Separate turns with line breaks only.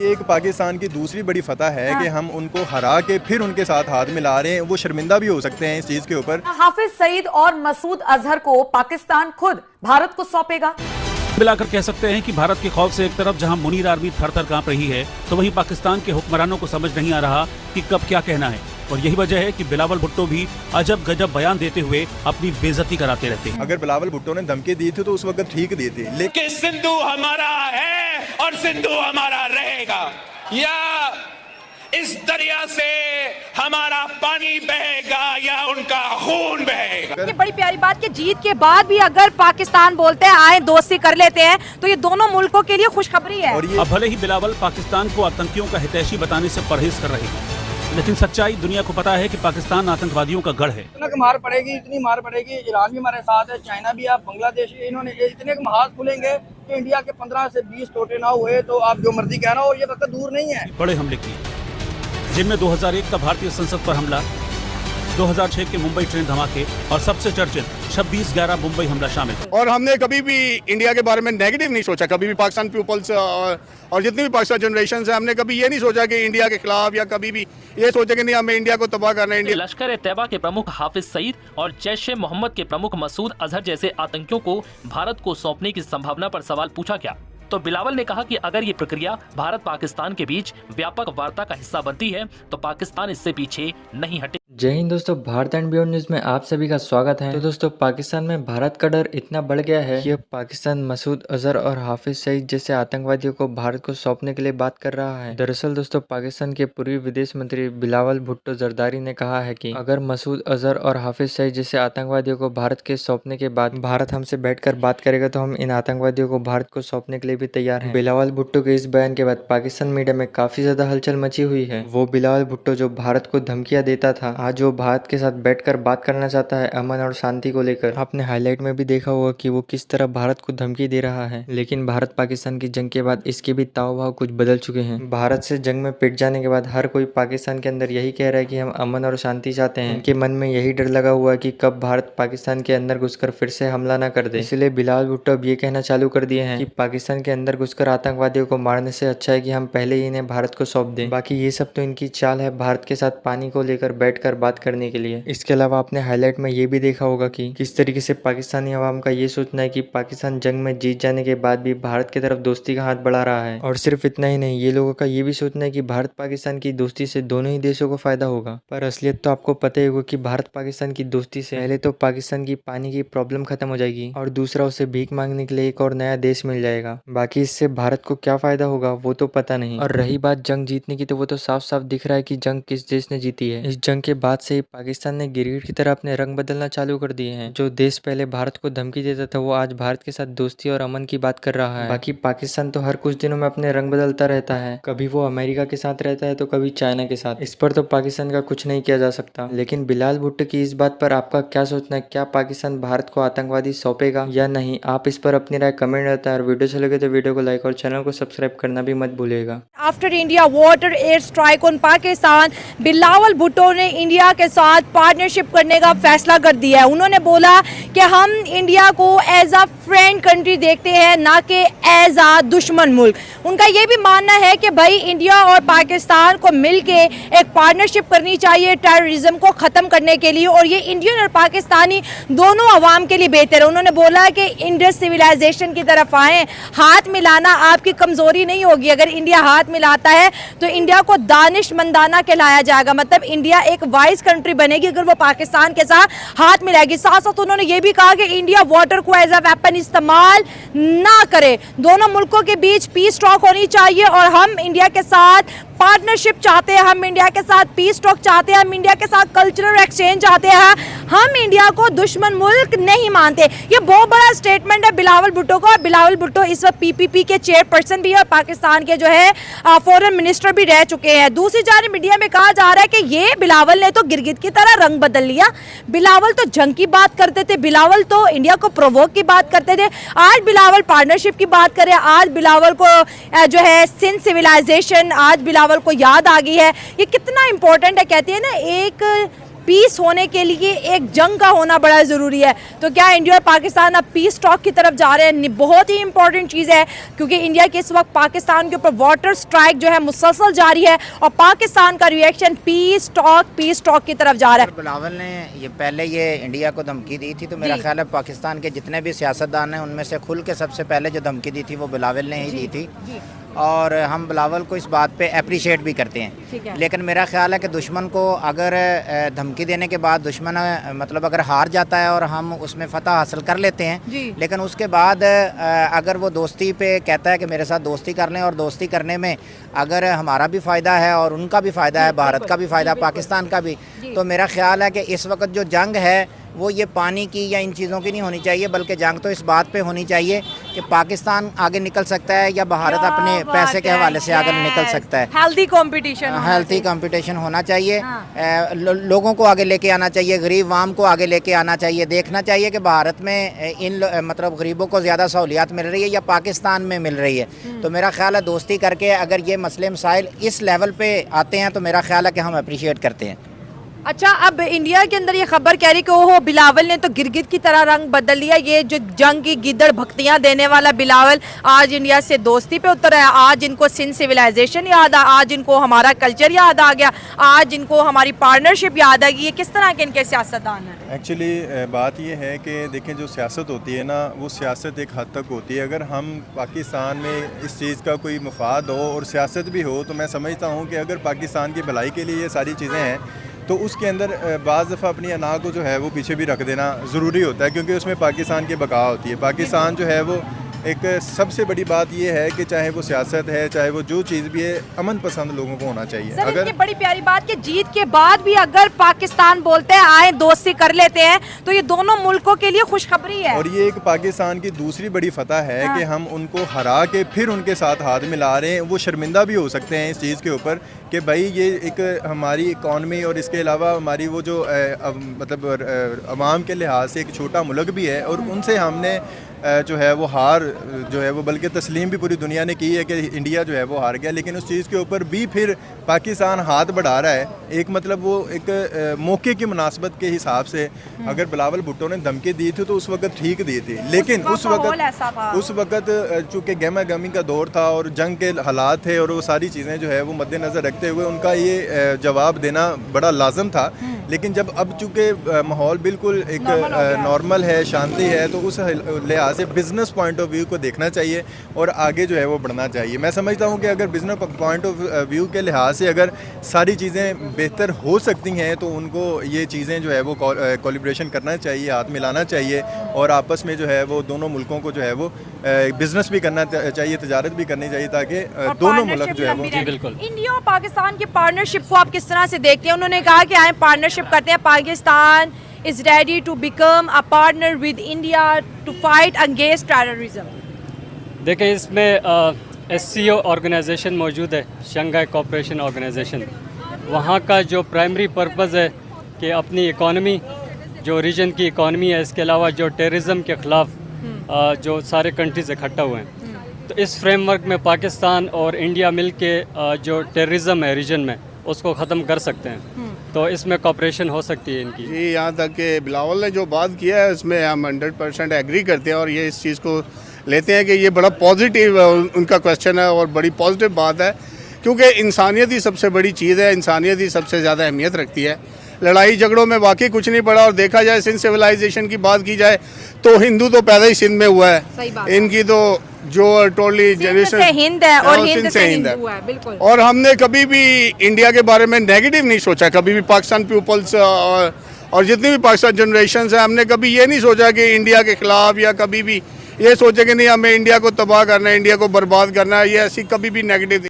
एक पाकिस्तान की दूसरी बड़ी फतह है कि हम उनको हरा के फिर उनके साथ हाथ मिला रहे हैं। वो शर्मिंदा भी हो सकते हैं इस चीज के ऊपर।
हाफिज सईद और मसूद अजहर को पाकिस्तान खुद भारत को सौंपेगा।
मिलाकर कह सकते हैं कि भारत के खौफ से एक तरफ जहां मुनीर आर्मी थर-थर कांप रही है, तो वहीं पाकिस्तान के हुक्मरानों को समझ नहीं आ रहा कि कब क्या कहना है। और यही वजह है कि बिलावल भुट्टो भी अजब गजब बयान देते हुए अपनी बेइज्जती कराते रहते हैं।
अगर बिलावल भुट्टो ने धमकी दी थी तो उस वक्त ठीक दी थी,
लेकिन सिंधु हमारा है और सिंधु हमारा रहेगा, या इस दरिया से हमारा पानी बहेगा या उनका खून बहेगा।
ये बड़ी प्यारी बात कि जीत के बाद भी अगर पाकिस्तान बोलते हैं आए दोस्ती कर लेते हैं, तो ये दोनों मुल्कों के लिए खुशखबरी है।
अब भले ही बिलावल पाकिस्तान को आतंकियों का हितैषी बताने से परहेज कर रहे हैं, लेकिन सच्चाई दुनिया को पता है कि पाकिस्तान आतंकवादियों का गढ़ है।
इतनी मार पड़ेगी, इतनी मार पड़ेगी। ईरान भी हमारे साथ है, चाइना भी है, बांग्लादेश भी। इन्होंने इतने महाज खुलेंगे कि इंडिया के 15 से 20 टोटे ना हुए तो आप जो मर्जी कहना, और ये वक्त दूर नहीं है।
बड़े हमले किए, जिनमें 2001 का भारतीय संसद पर हमला, 2006 के मुंबई ट्रेन धमाके और सबसे चर्चित 26/11 मुंबई हमला शामिल।
और हमने कभी भी इंडिया के बारे में नेगेटिव नहीं सोचा, कभी भी पाकिस्तान पीपल्स और जितनी भी पाकिस्तान जनरेशन है, हमने कभी ये नहीं सोचा कि इंडिया के खिलाफ, या कभी भी ये सोचा कि नहीं हमें इंडिया को तबाह करना है।
लश्कर-ए-तैयबा के प्रमुख हाफिज सईद और जैश-ए-मोहम्मद के प्रमुख मसूद अजहर जैसे आतंकियों को भारत को सौंपने की संभावना पर सवाल पूछा गया, तो बिलावल ने कहा कि अगर ये प्रक्रिया भारत पाकिस्तान के बीच व्यापक वार्ता का हिस्सा बनती है तो पाकिस्तान इससे पीछे नहीं हटे।
जय हिंद दोस्तों, भारत एंड बियॉन्ड न्यूज में आप सभी का स्वागत है। तो दोस्तों, पाकिस्तान में भारत का डर इतना बढ़ गया है कि अब पाकिस्तान मसूद अजहर और हाफिज सईद जैसे आतंकवादियों को भारत को सौंपने के लिए बात कर रहा है। दरअसल दोस्तों, पाकिस्तान के पूर्वी विदेश मंत्री बिलावल भुट्टो जरदारी ने कहा है कि अगर मसूद अजहर और हाफिज सईद जैसे आतंकवादियों को भारत के सौंपने के बाद भारत हमसे बैठकर बात करेगा तो हम इन आतंकवादियों को भारत को सौंपने के लिए भी तैयार हैं। बिलावल भुट्टो के इस बयान के बाद पाकिस्तान मीडिया में काफी ज्यादा हलचल मची हुई है। वो बिलावल भुट्टो जो भारत को धमकियां देता था, आज वो भारत के साथ बैठकर बात करना चाहता है अमन और शांति को लेकर। आपने हाईलाइट में भी देखा होगा कि वो किस तरह भारत को धमकी दे रहा है। लेकिन भारत पाकिस्तान की जंग के बाद इसके भी ताव भाव कुछ बदल चुके हैं। भारत से जंग में पिट जाने के बाद हर कोई पाकिस्तान के अंदर यही कह रहा है कि हम अमन और शांति चाहते हैं। उनके मन में यही डर लगा हुआ है कि कब भारत पाकिस्तान के अंदर घुसकर फिर से हमला न कर दे। इसलिए बिलावल भुट्टो अब ये कहना चालू कर दिए हैं कि पाकिस्तान के अंदर घुसकर आतंकवादियों को मारने से अच्छा है कि हम पहले ही इन्हें भारत को सौंप दें। बाकी ये सब तो इनकी चाल है भारत के साथ पानी को लेकर बैठकर बात करने के लिए। इसके अलावा आपने हाईलाइट में ये भी देखा होगा कि किस तरीके से पाकिस्तानी अवाम का ये सोचना है कि पाकिस्तान जंग में जीत जाने के बाद भी भारत की तरफ दोस्ती का हाथ बढ़ा रहा है। और सिर्फ इतना ही नहीं, ये लोगों का ये भी सोचना है कि भारत पाकिस्तान की दोस्ती से दोनों ही देशों को फायदा होगा। पर असलियत तो आपको पता ही होगा कि भारत पाकिस्तान की दोस्ती से पहले तो पाकिस्तान की पानी की प्रॉब्लम खत्म हो जाएगी और दूसरा उसे भीख मांगने के लिए एक और नया देश मिल जाएगा। बाकी इससे भारत को क्या फायदा होगा वो तो पता नहीं। और रही बात जंग जीतने की, तो वो तो साफ साफ दिख रहा है कि जंग किस देश ने जीती है। इस जंग के बाद से ही पाकिस्तान ने गिरगिट की तरह अपने रंग बदलना चालू कर दिए हैं। जो देश पहले भारत को धमकी देता था वो आज भारत के साथ दोस्ती और अमन की बात कर रहा है। बाकी पाकिस्तान तो हर कुछ दिनों में अपने रंग बदलता रहता है, कभी वो अमेरिका के साथ रहता है तो कभी चाइना के साथ। इस पर तो पाकिस्तान का कुछ नहीं किया जा सकता। लेकिन बिलावल भुट्टो की इस बात पर आपका क्या सोचना है? क्या पाकिस्तान भारत को आतंकवादी सौंपेगा या नहीं? आप इस पर अपनी राय कमेंट करता है। और वीडियो अच्छी लगे तो वीडियो को लाइक और चैनल को सब्सक्राइब करना भी मत भूलिएगा।
After India water air strike on Pakistan, Bilawal Bhutto ने इंडिया के साथ पार्टनरशिप करने का फैसला कर दिया है। उन्होंने बोला कि हम इंडिया को एज अ फ्रेंड कंट्री देखते हैं, ना कि एज अ दुश्मन मुल्क। उनका ये भी मानना है कि भाई इंडिया और पाकिस्तान को मिलके एक पार्टनरशिप करनी चाहिए टेररिज्म को ख़त्म करने के लिए, और ये इंडियन और पाकिस्तानी दोनों अवाम के लिए बेहतर है। उन्होंने बोला कि इंडस सिविलाइजेशन की तरफ आएँ, हाथ मिलाना आपकी कमज़ोरी नहीं होगी। अगर इंडिया हाथ मिलाता है तो इंडिया को दानिशमंदाना कहलाया जाएगा, मतलब इंडिया एक वाइज कंट्री बनेगी अगर वो पाकिस्तान के साथ हाथ मिलाएगी। साथ साथ उन्होंने ये भी कहा कि इंडिया वाटर को एज अ वेपन इस्तेमाल ना करे। दोनों मुल्कों के बीच पीस टॉक होनी चाहिए और हम इंडिया के साथ पार्टनरशिप चाहते हैं, हम इंडिया के साथ पीस टॉक चाहते हैं, हम इंडिया के साथ कल्चरल एक्सचेंज चाहते हैं, हम इंडिया को दुश्मन मुल्क नहीं मानते। ये बहुत बड़ा स्टेटमेंट है बिलावल भुट्टो का। बिलावल भुट्टो इस वक्त पीपीपी के चेयरपर्सन भी है और पाकिस्तान के जो है फॉरेन मिनिस्टर भी रह चुके हैं। दूसरी जानिब मीडिया में कहा जा रहा है कि ये बिलावल ने तो गिरगिट की तरह रंग बदल लिया। बिलावल तो जंग की बात करते थे, बिलावल तो इंडिया को प्रोवोक की बात करते थे, आज बिलावल पार्टनरशिप की बात करें, आज बिलावल को जो है सिंध सिविलाइजेशन आज बिलावल को याद आ गई है। ये कितना इंपॉर्टेंट है। कहते हैं ना, एक पीस होने के लिए एक जंग का होना बड़ा ज़रूरी है। तो क्या इंडिया और पाकिस्तान अब पीस टॉक की तरफ जा रहे हैं? बहुत ही इंपॉर्टेंट चीज़ है, क्योंकि इंडिया के इस वक्त पाकिस्तान के ऊपर वाटर स्ट्राइक जो है मुसलसल जारी है और पाकिस्तान का रिएक्शन पीस टॉक की तरफ जा रहा है।
बिलावल ने ये पहले ये इंडिया को धमकी दी थी, तो मेरा ख्याल है पाकिस्तान के जितने भी सियासतदान हैं उनमें से खुल के सबसे पहले जो धमकी दी थी वो बिलावल ने ही दी थी, और हम बिलावल को इस बात पे अप्रिशिएट भी करते हैं। लेकिन मेरा ख्याल है कि दुश्मन को अगर धमकी देने के बाद दुश्मन मतलब अगर हार जाता है और हम उसमें फ़तह हासिल कर लेते हैं, लेकिन उसके बाद अगर वो दोस्ती पे कहता है कि मेरे साथ दोस्ती कर लें, और दोस्ती करने में अगर हमारा भी फ़ायदा है और उनका भी फ़ायदा है, भारत का भी फ़ायदा, पाकिस्तान का भी, तो मेरा ख्याल है कि इस वक्त जो जंग है वो ये पानी की या इन चीज़ों की नहीं होनी चाहिए, बल्कि जंग तो इस बात पे होनी चाहिए कि पाकिस्तान आगे निकल सकता है या भारत अपने पैसे के हवाले से आगे निकल सकता है।
हेल्थी कंपटीशन
होना चाहिए। लोगों को आगे लेके आना चाहिए, गरीब वाम को आगे लेके आना चाहिए। देखना चाहिए कि भारत में मतलब गरीबों को ज़्यादा सहूलियात मिल रही है या पाकिस्तान में मिल रही है। तो मेरा ख्याल है दोस्ती करके अगर ये मसले मसाइल इस लेवल पे आते हैं तो मेरा ख्याल है कि हम अप्रिशिएट करते हैं।
अच्छा, अब इंडिया के अंदर ये खबर कह रही कि ओहो बिलावल ने तो गिरगिट की तरह रंग बदल लिया, ये जो जंग की गिद्दड़ भक्तियां देने वाला बिलावल आज इंडिया से दोस्ती पे उतर है, आज इनको सिंध सिविलाइजेशन याद आ, आज इनको हमारा कल्चर याद आ गया, आज इनको हमारी पार्टनरशिप याद आ गई। ये किस तरह के इनके सियासतदान हैं?
एक्चुअली बात ये है कि देखें, जो सियासत होती है ना, वो सियासत एक हद तक होती है। अगर हम पाकिस्तान में इस चीज़ का कोई मफाद हो और सियासत भी हो, तो मैं समझता हूँ कि अगर पाकिस्तान की भलाई के लिए ये सारी चीज़ें हैं तो उसके अंदर बाज़ दफ़ा अपनी अना को जो है वो पीछे भी रख देना ज़रूरी होता है, क्योंकि उसमें पाकिस्तान की बका होती है। पाकिस्तान जो है वो एक सबसे बड़ी बात ये है कि चाहे वो सियासत है, चाहे वो जो चीज़ भी है, अमन पसंद लोगों को होना चाहिए।
अगर ये बड़ी प्यारी बात कि जीत के बाद भी अगर पाकिस्तान बोलते हैं आए दोस्ती कर लेते हैं, तो ये दोनों मुल्कों के लिए खुशखबरी है।
और ये एक पाकिस्तान की दूसरी बड़ी फतह है कि हम उनको हरा के फिर उनके साथ हाथ मिला रहे हैं। वो शर्मिंदा भी हो सकते हैं इस चीज़ के ऊपर कि भाई ये एक हमारी इकॉनमी और इसके अलावा हमारी वो जो मतलब अवाम के लिहाज से एक छोटा मुल्क भी है, और उनसे हमने जो है वो हार जो है वो बल्कि तस्लीम भी पूरी दुनिया ने की है कि इंडिया जो है वो हार गया। लेकिन उस चीज़ के ऊपर भी फिर पाकिस्तान हाथ बढ़ा रहा है। एक मतलब वो एक मौके की मुनासबत के हिसाब से अगर बिलावल भुट्टो ने धमकी दी थी तो उस वक्त ठीक दी थी, लेकिन उस वक्त चूँकि गहमा गहमी का दौर था और जंग के हालात थे, और वो सारी चीज़ें जो है वो मद्देनज़र रखते हुए उनका ये जवाब देना बड़ा लाजम था। लेकिन जब अब चूँकि माहौल बिल्कुल एक नॉर्मल है, शांति है, तो उस लिहाज से बिज़नेस पॉइंट ऑफ व्यू को देखना चाहिए और आगे जो है वो बढ़ना चाहिए। मैं समझता हूँ कि अगर बिज़नेस पॉइंट ऑफ व्यू के लिहाज से अगर सारी चीज़ें बेहतर हो सकती हैं तो उनको ये चीज़ें जो है वो कोलिब्रेशन करना चाहिए, हाथ मिलाना चाहिए, और आपस में जो है वो दोनों मुल्कों को जो है वो बिज़नेस भी करना चाहिए, तजारत भी करनी चाहिए, ताकि दोनों मुल्क जो है वो।
बिल्कुल।
इंडिया और पाकिस्तान की पार्टनरशिप को आप किस तरह से देखते हैं? उन्होंने कहा कि आए पार्टनरशिप करते हैं, Pakistan is ready to become a partner with India to fight against terrorism.
देखिए, इसमें SCO ऑर्गेनाइजेशन मौजूद है, शंघाई कोऑपरेशन ऑर्गेनाइजेशन। वहाँ का जो प्राइमरी पर्पज़ है कि अपनी इकॉनमी, जो रीजन की इकॉनमी है, इसके अलावा जो टेररिज्म के ख़िलाफ़ जो सारे कंट्रीज़ इकट्ठा हुए हैं, तो इस फ्रेमवर्क में पाकिस्तान और इंडिया मिल के जो टेररिज्म है रीजन में उसको ख़त्म कर सकते हैं। तो इसमें कॉपरेशन हो सकती है इनकी।
जी, यहाँ तक कि बिलावल ने जो बात किया है उसमें हम 100% एग्री करते हैं, और ये इस चीज़ को लेते हैं कि ये बड़ा पॉजिटिव उनका क्वेश्चन है और बड़ी पॉजिटिव बात है, क्योंकि इंसानियत ही सबसे बड़ी चीज़ है, इंसानियत ही सबसे ज़्यादा अहमियत रखती है। लड़ाई झगड़ों में वाकई कुछ नहीं पड़ा, और देखा जाए सिंध सिविलाइजेशन की बात की जाए तो हिंदू तो पैदा ही सिंध में हुआ है, इनकी तो जो टोटली जनरेशन
हिंद है और हिंद से हिंदू है, बिल्कुल।
और हमने कभी भी इंडिया के बारे में नेगेटिव नहीं सोचा, कभी भी पाकिस्तान पीपल्स और जितनी भी पाकिस्तान जनरेशन है, हमने कभी ये नहीं सोचा कि इंडिया के खिलाफ, या कभी भी ये सोचे कि नहीं हमें इंडिया को तबाह करना है, इंडिया को बर्बाद करना है, ये ऐसी कभी भी नेगेटिव